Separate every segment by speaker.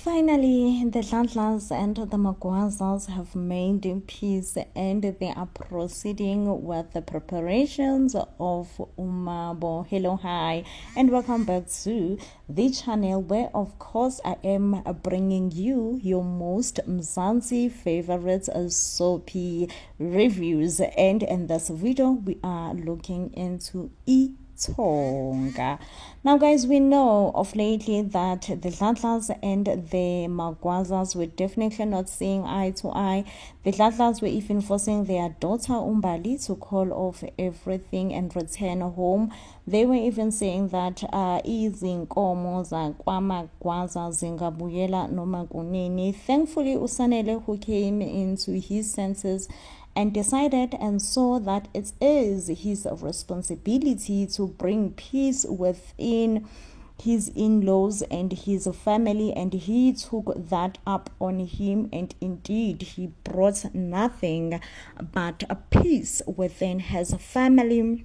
Speaker 1: Finally, the Dladlas and the Magwazas have made peace and they are proceeding with the preparations of Umabo. Hello, hi, and welcome back to the channel where, of course, I am bringing you your most Mzansi favorite soapy reviews. And in this video, we are looking into Tonga. Now, guys, we know of lately that the Dladlas and the Magwazas were definitely not seeing eye to eye. The Dladlas were even forcing their daughter Umbali to call off everything and return home. They were even saying that izinkomo zakwamagwaza zingabuyela noma kunini. Thankfully, Usanele, who came into his senses and decided and saw that it is his responsibility to bring peace within his in-laws and his family, and he took that up on him, and indeed he brought nothing but a peace within his family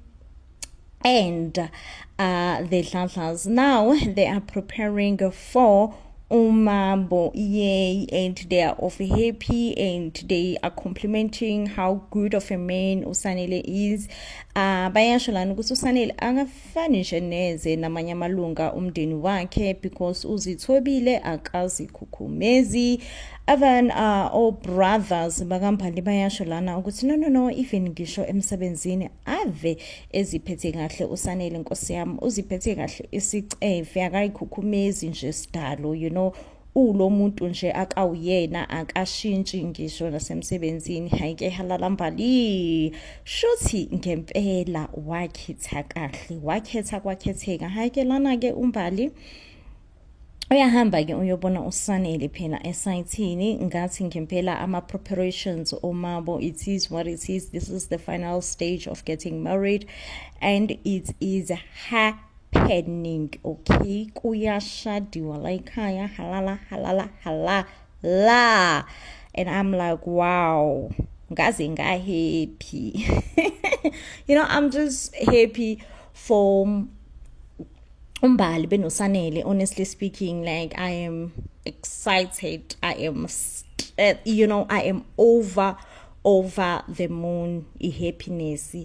Speaker 1: and the Dladlas. Now they are preparing for Umabo, yay, and they are of happy and they are complimenting how good of a man Usanele is. Bayasholana ukuthi Usanele angafani nje neze namanye amalunga umndeni wakhe because uzithobile akazikhukhumezi. Even all brothers bakaMpali bayasholana ukuthi no even ngisho emsebenzini ave eziphethe kahle Usanele nkosi yami uziphethe kahle isicefe akayikhukhumezi nje sidalo ulo muntu nje akawuyena akashintshi ngisho nasemsebenzini hayike halala Mbali shuthi ngempela wakhetha kahle wakhetha kwakhetheka hayike lana ke uMbali uyahamba ke uyobona uSanele phela esayithini ngathi ngempela ama preparations omabo. It is what it is. This is the final stage of getting married and it is happening. Okay, kuyashadiwa la ekhaya halala and I'm like, wow, ngaze happy. I'm just happy for Umbali benosanele. Honestly speaking, like I am excited. I am I am over the moon happiness.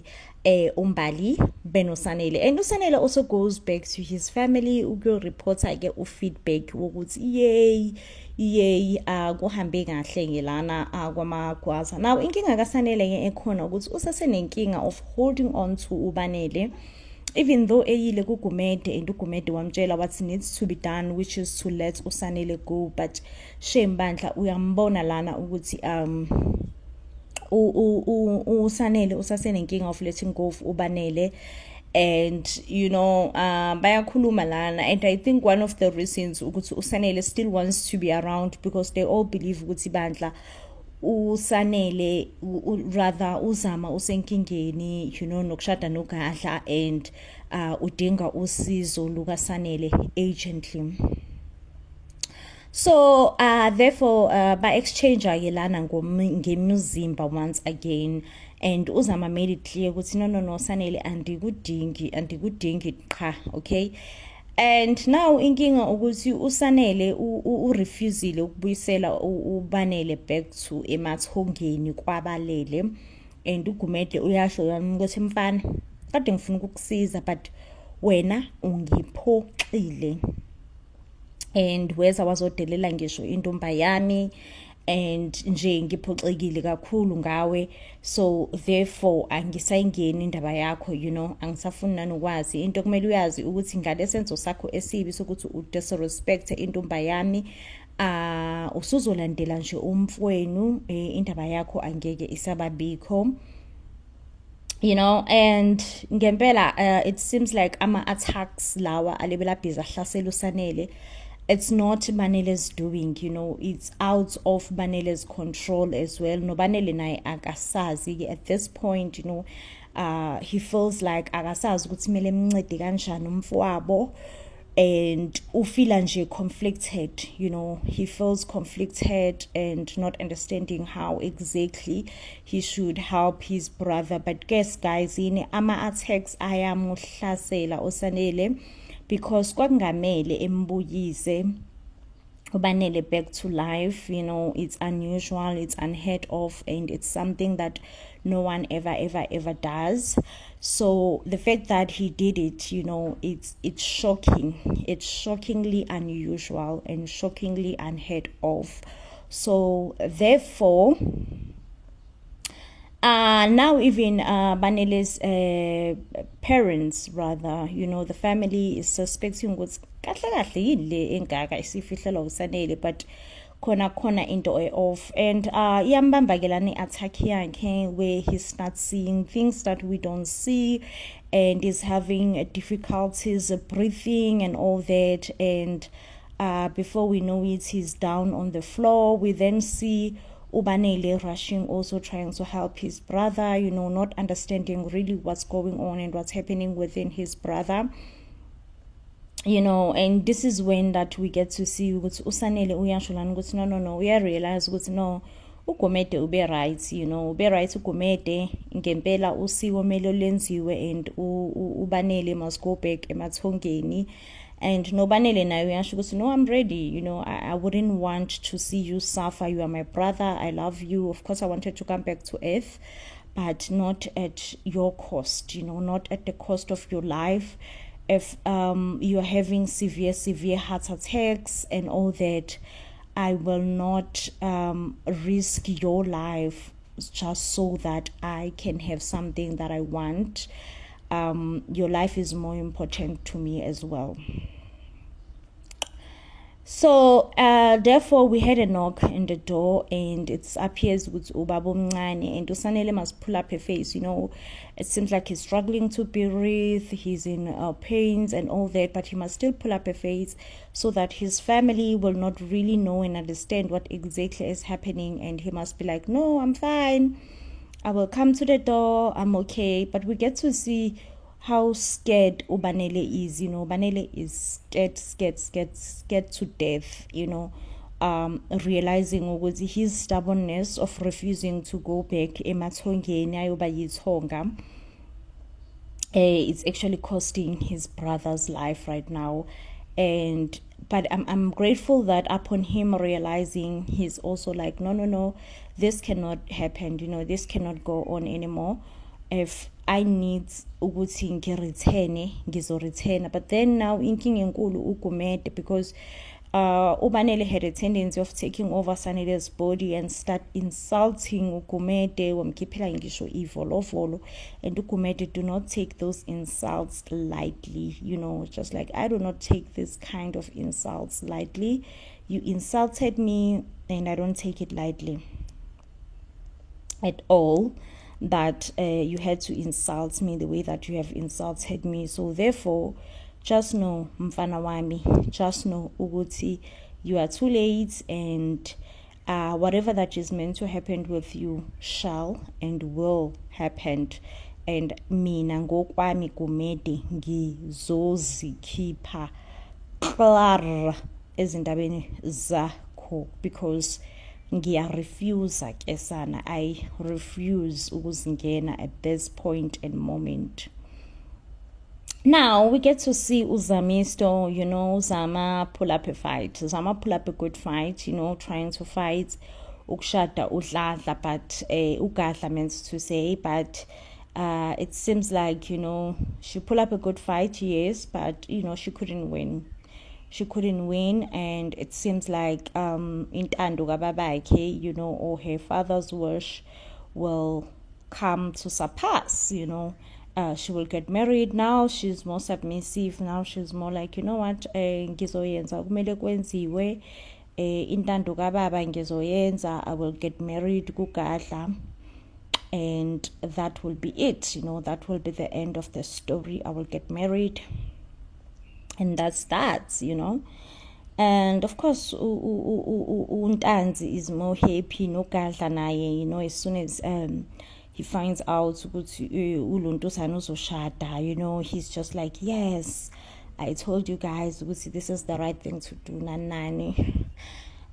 Speaker 1: Umbali benosanele, and Usanele also goes back to his family. Ugo reporter get feedback wokuthi yay kuhambe kahle ngelana kwamagwaza. Now inkinga kaSanele ke ekhona ukuthi usasenenkinga of holding on to uBanele, even though eyile kuGumede and uGumede wamtshela what needs to be done, which is to let Usanele go. But shame bandla uyambona lana ukuthi Usanele usasenenkinga of letting go of uBanele, and bayakhuluma lana. And I think one of the reasons ukuthi Usanele still wants to be around because they all believe ukuthi bandla Usanele rather uzama usenkingeni nokushada noGadla and udinga usizo lukaSanele urgently. So therefore by exchange ayelana ngemuzimba once again, and uzama made it clear ukuthi no Sanele andikudingi qha. Okay, and now inkinga ukuthi uSanele urefusile ukubuyisela uBanele back to emathongeni kwabalele, and uGumede uyasho ukuthi mfana kade ngifuna ukukusiza but wena ungiphoxile and weza wazodelela ngisho intomba yami and nje ngiphoxekile kakhulu ngawe, so therefore angisayingeni indaba yakho, angisafuni nanokwazi into. Kumele uyazi ukuthi ngale senzo sakho esibi sokuthi udisrespect intomba yami usuzolandela nje umfowenu, indaba yakho angeke isababikho. And ngempela it seems like ama attacks lawa alebela bhiza hlasela uSanele, it's not Banele's doing, it's out of Banele's control as well. No Banele naye akasazi at this point, he feels like akasazi ukuthi kumele emncede kanjani umfowabo, and ufila nje conflicted, he feels conflicted and not understanding how exactly he should help his brother. But guess guys, ama attacks ayamuhlasela uSanele because kwakungamele embuyise ubanele back to life. It's unusual, it's unheard of, and it's something that no one ever does. So the fact that he did it, it's shocking. It's shockingly unusual and shockingly unheard of. So therefore, now even Banele's parents, rather, the family is suspecting what's but khona into off, and iyambamba ke lani attack yakhe, where he starts seeing things that we don't see, and is having difficulties breathing and all that, and before we know it, he's down on the floor. We then see Ubanele rushing, also trying to help his brother, not understanding really what's going on and what's happening within his brother. And this is when that we get to see ukuthi uSanele uyashulana ukuthi no, we realize ukuthi no, uGumede ube right, ube right uGumede, ngempela usiko mele lenziwe, and uBanele must go back emathongeni. And noBanele nayo uyasho ukuthi no, I'm ready, I wouldn't want to see you suffer. You are my brother, I love you. Of course I wanted to come back to earth, but not at your cost, not at the cost of your life. If you're having severe heart attacks and all that, I will not risk your life just so that I can have something that I want. Your life is more important to me as well. So therefore we had a knock in the door, and it appears with ubaba omncane, and uSanele must pull up her face. It seems like he's struggling to breathe, he's in pains and all that, but he must still pull up her face so that his family will not really know and understand what exactly is happening. And he must be like, no, I'm fine, I will come to the door, I'm okay. But we get to see how scared Ubanele is. Ubanele is scared to death, realizing his stubbornness of refusing to go back emathongeni ayoba yithonga, it's actually costing his brother's life right now. But I'm grateful that upon him realizing, he's also like, no, this cannot happen, this cannot go on anymore. If I need ukuthi ngizoreturn. But then now inking enkulu uGumede, because Ubanele had a tendency of taking over Sanele's body and start insulting uGumede, wamkhiphela ngisho ivolo, and uGumede do not take those insults lightly. Just like I do not take this kind of insults lightly. You insulted me and I don't take it lightly at all, that you had to insult me the way that you have insulted me. So therefore, just know, mfana wami, just know ukuthi you are too late, and whatever that is meant to happen with you shall and will happen. And mina ngokwami Gumede ngizozikhipha klar ezindabeni zakho, because ngiyarefusa ke sana. I refuse ukuzingena at this point and moment. Now we get to see uZamisto, Zama pull up a fight. Zama pull up a good fight, trying to fight ukushada udladla, but ugadla means to say, but it seems like, she pull up a good fight, yes, but she couldn't win. And it seems like intando kababakhe, or her father's wish will come to surpass. She will get married now. She's more submissive now. She's more like, what, ngizoyenza kumele kwenziwe, intando kababa ngizoyenza, I will get married kugadla, and that will be it. That will be the end of the story. I will get married, and that's that. And of course uNtanzi is more happy nogadla naye, as soon as he finds out ukuthi uLuntosana uzoshada, he's just like, yes, I told you guys ukuthi this is the right thing to do, nanani.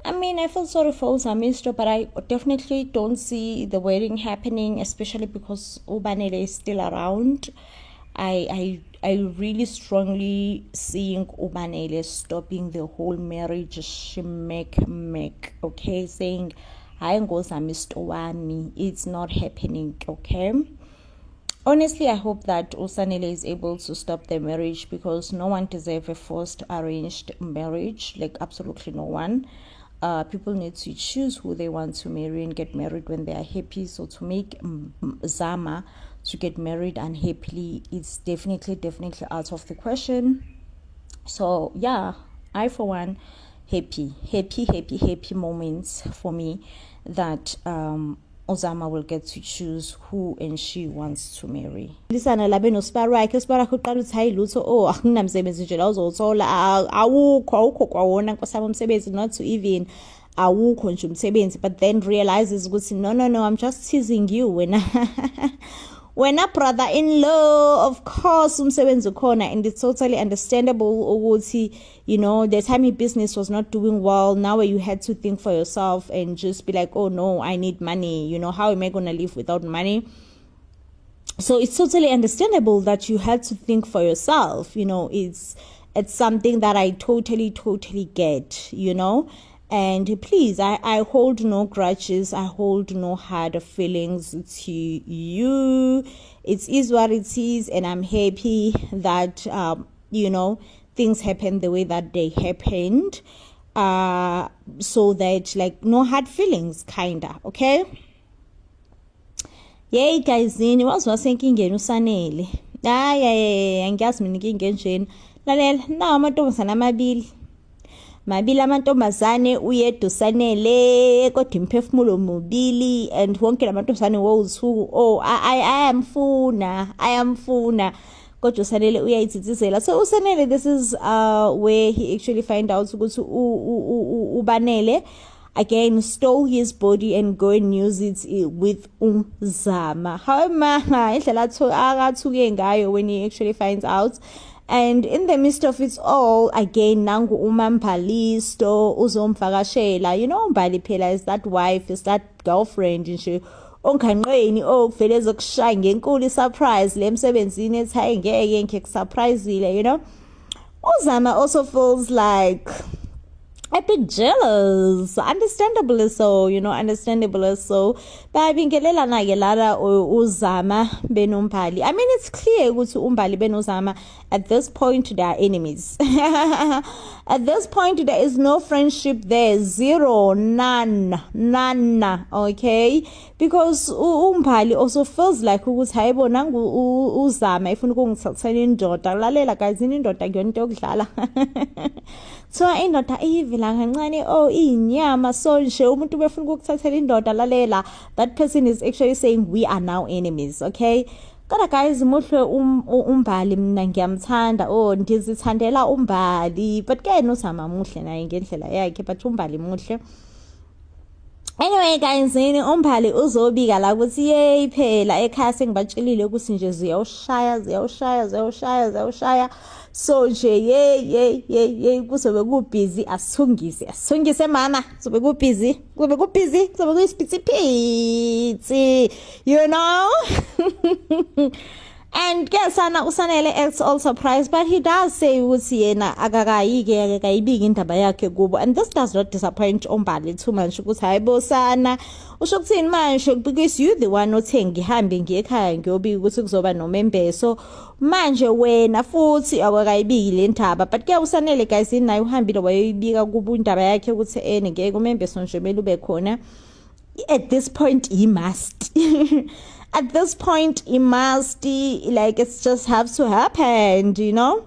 Speaker 1: I mean, I feel sorry for uZamisto, but I definitely don't see the wedding happening, especially because Ubanele is still around. I I really strongly seeing Ubanele stopping the whole marriage shmek, okay, saying hayi ngozami stowami, it's not happening, okay. Honestly, I hope that Usanele is able to stop the marriage, because no one deserves a forced arranged marriage, like absolutely no one. People need to choose who they want to marry and get married when they are happy. So to make Zama to get married unhappily, it's definitely out of the question. So yeah, I for one, happy moments for me that Ozama will get to choose who and she wants to marry. Lisana labe no Sparakhe uqala uthi hayi lutho, oh akunamsebenzi nje la uzothola, awukho kwawona nkosabo umsebenzi, not to even awukho nje umsebenzi, but then realizes ukuthi no, I'm just teasing you when a brother-in-law, of course umsebenzi ukhona, and it's totally understandable ukuthi, you know, the time your business was not doing well, now you had to think for yourself and just be like, oh no, I need money, you know, how am I going to live without money? So it's totally understandable that you had to think for yourself, you know. It's something that I totally get, you know. And please, I hold no grudges. I hold no hard feelings to you. It is what it is. And I'm happy that, you know, things happened the way that they happened. So that, like, no hard feelings, kinda, okay? Yay, guys, ni wazwa senkingeni usanele. Angiyazi mina inkinga enjeni. Lalela, nawo amantombazane mabili amantombazane uyedwa usanele kodwa imphefumulo mobili, and wonke lamantombazane wowuthu, oh I am funa kodwa usanele uyayithithizela. So usanele, this is where he actually find out ukuthi ubanele again stole his body and go and use it with Zama. However, indlela akathuke ngayo when he actually finds out. And in the midst of it all, again, nangu uMbali sto uzomvakashela. You know, Mbali phela is that wife, is that girlfriend nje onkanqeni okuvele ezokushaya ngenkulu surprise le emsebenzini ethi hayi ngeke ngikusurprisile, you know. Uzama also feels like a bit jealous, understandably so, you know, understandably so. But bingelela na gelala Uzama benoMbali. I mean, it's clear ukuthi uMbali benozama at this point they are enemies. At this point there is no friendship there, zero, none, okay? Because uMbali also feels like ukuthi hayibo nangu Uzama ifuna ukungithathela indoda. Lalela guys, indoda kuyona yokudlala. So indoda ivila kancane, oh inyama, so nje umuntu befuna ukuthathela indoda. Lalela, that person is actually saying we are now enemies, okay? Kodwa guys, muhle uMbali mina ngiyamthanda, oh ndizithandela uMbali, but ke noSama muhle naye ngendlela yakhe, but uMbali muhle. Anyway guys, uMbali uzobika la ukuthi yey phela ekhaya sengibatshelile ukuthi nje ziyawushaya. So nje yey kuzobe kubusy, asithungise mama, kuzobe kubusy kuyisiphithi, you know. And yes, usanele acts all surprised, but he does say ukuthi yena akakayibiki indaba yakhe kubo, and this does not disappoint uMbali too much ukuthi hayibo sana usho ukuthini manje, because you the one othe ngihambe ngiye ekhaya ngiyobika ukuthi kuzoba nomembeso, manje wena futhi akakayibiki le ndaba. But ke usanele guys naye uhambile wayibika kubo indaba yakhe ukuthi ngeke umembeso nje mele ube khona. At this point he must at this point it must, like, it's just have to happen, you know.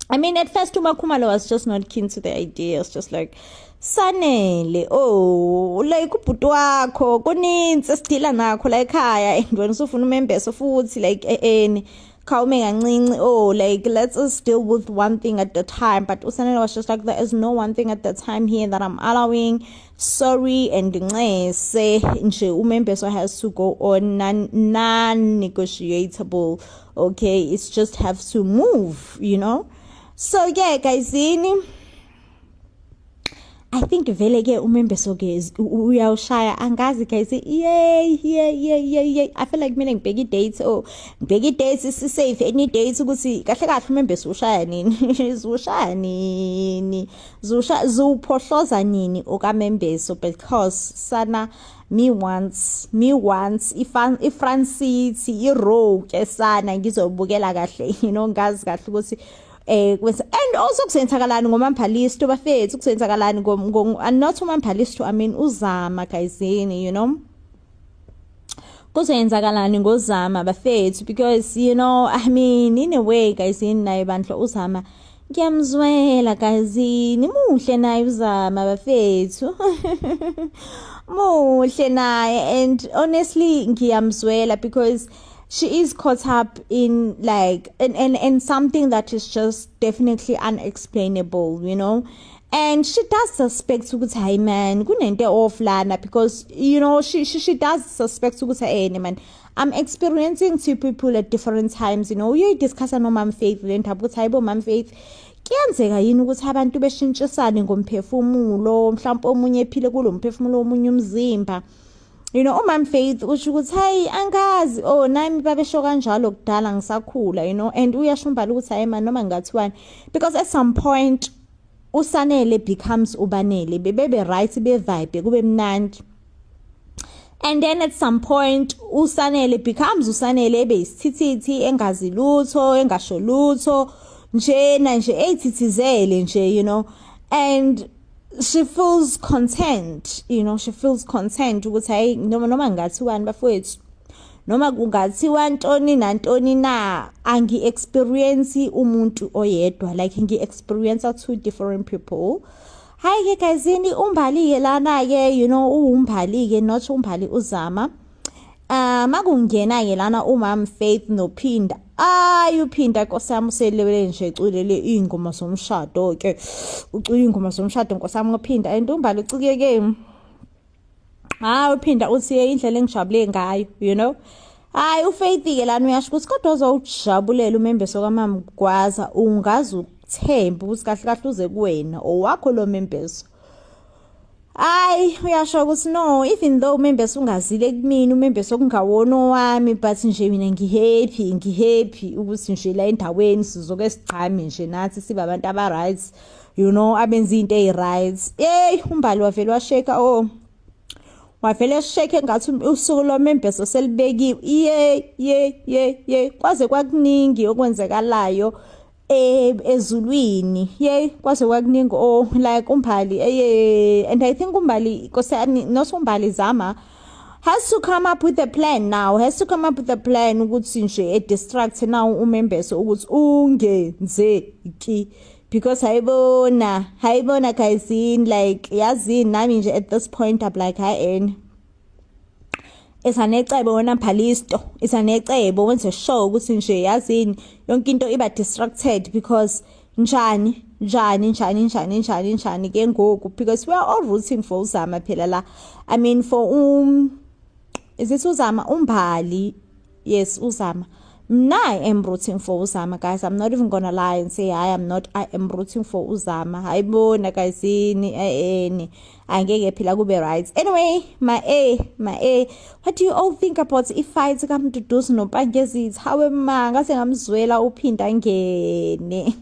Speaker 1: I mean, at first uMakhumalo was just not keen to the idea. It's just like, Sanele, oh, like ubhuti wakho kunintsi sidila nakho la ekhaya, and wena usufuna umembeso futhi, like khawume kancinci, oh, like let's just deal with one thing at the time. But Usanele was just like, there is no one thing at the time here that I'm allowing, sorry, and say nje umembeso has to go on, non-negotiable, okay, it's just have to move, you know. So yeah guys, I I think vele ke umembeso ke uyawushaya angazi guys yeah I feel like mina ngibheka dates ngibheka dates is safe any dates ukuthi kahle kahle umembeso ushaya nini ushaya nini zuphohloza nini okamembeso because sana me once iFrancity iRoke sana ngizobukela kahle ngazi kahle ukuthi and also kusenzakalani ngoMamphalisto bafethu kusenzakalani not uMamphalisto I mean uZama guysini kusenzakalani ngoZama bafethu because I mean in a way guysini naye bandlo uZama ngiyamzwela guysini muhle naye uZama bafethu muhle naye and honestly ngiyamzwela because she is caught up in like and something that is just definitely unexplainable and she does suspect ukuthi hey man kunento offlana because she does suspect ukuthi hey man I'm experiencing two people at different times you discuss no Mom Faith lentaba ukuthi hayibo Mom Faith kuyenzeka yini ukuthi abantu beshintshisane ngomphefumulo mhlawumbe omunye ephile kulomphefumulo omunye umzimba Mom Faith usho ukuthi hayi angazi nami babesho kanjalo kudala ngisakhula and uyashumbala ukuthi hayi man noma ngathiwani because at some point usanele becomes ubanele bebe right be vibe kube mnandi and then at some point usanele becomes usanele ebe isithithi engazi lutho engasho lutho nje ethithizele nje and she feels content she feels content ukuthi hayi noma ngathiwani bafowethu noma kungathiwa ntoni nantoni na angi experience umuntu oyedwa like ngi experience two different people hayi ke guysini umbali ke lana ke umbali ke not umbali uZama makungena ke lana uMam Faith noPhinda uPhinda nkosami uselele nje eculele ingoma somshado ke ucula ingoma somshado nkosami ngoPhinda and umbali ucikeke uPhinda uthi indlela engijabule ngayo hayi uFaith ke lana uyasho ukuthi kodwa uzowujabulela umembeso kaMama Gwaza ungazi ukuthemba ukuthi kahle kahle uze kuwena owakho lo membeso uyasho ukuthi no even though umembeso ungazile kumina umembeso kungawona wami but nje mina ngihappy ukuthi nje la endaweni sizoke sigcame nje nathi sibe abantu aba right abenza into eziright umbali wavela washeka wavele sheke ngathi usuku lomembeso selibekiwe kwaze kwakuningi okwenzekalayo ezulwini kwaze kwakuningi like umbali and I think umbali kosani nosumbali Zama has to come up with a plan ukuthi nje distract now umembeso ukuthi ungenzeki because hayibona guysini like yazini nami nje at this point I'm like isanecebo wena Mphalisto isanecebo wenze sure ukuthi nje yazini yonke into iba distracted because njani ke ngoku because we are all rooting for uZama phela la I mean for is it uZama umbali yes uZama I am rooting for uZama guys I'm not even gonna lie and say I am rooting for uZama hayibona guysini angeke phela kube right anyway my what do you all think about ifight kaMduduzi noMpangezitha hawe ngase ngamzwela uPhinda ngene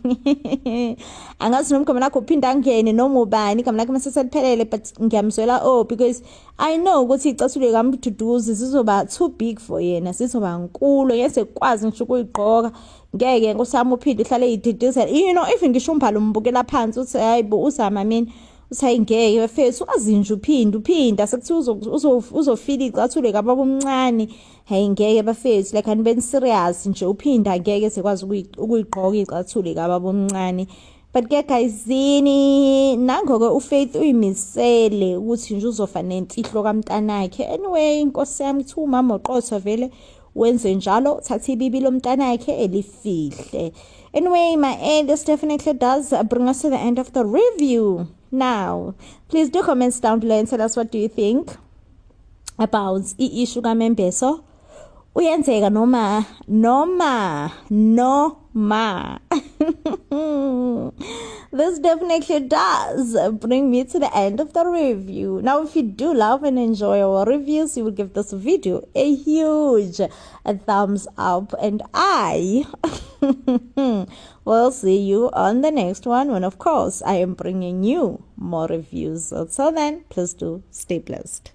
Speaker 1: angazi nomkhoma lakho uPhinda ngene noma ubani igama lakhe maseseliphelele but ngiyamzwela because I know ukuthi icathulo kaMduduzi sizoba too big for yena sizoba nkulu yese kwazi ngisho ukuyigqoka ngeke nkosami uPhinda ihlale ididizela even ngisho umbhalo umbukela phansi uthi hayibo uZama mina usayingeke bafethu azinje uphinda sekuthi uzofila icathulo kababa omncane hayi ngeke bafethu like anibeni serious nje uphinda ngeke sekwazi ukuyigqoka icathulo kababa omncane but ke guysini nangoke uFaith uyimisele ukuthi nje uzofa nentihlo kaMntanakhe anyway inkosi yami kuthi umama oqotho vele wenze njalo uthatha ibibi lomntanakhe elifihle anyway this definitely does bring us to the end of the review. Now, please do comments down below and tell us what do you think about issue kaMembeso. Uyenzeka noma. This definitely does bring me to the end of the review. Now, if you do love and enjoy our reviews, you will give this video a huge thumbs up, and I will see you on the next one when, of course, I am bringing you more reviews. Until then, please do stay blessed.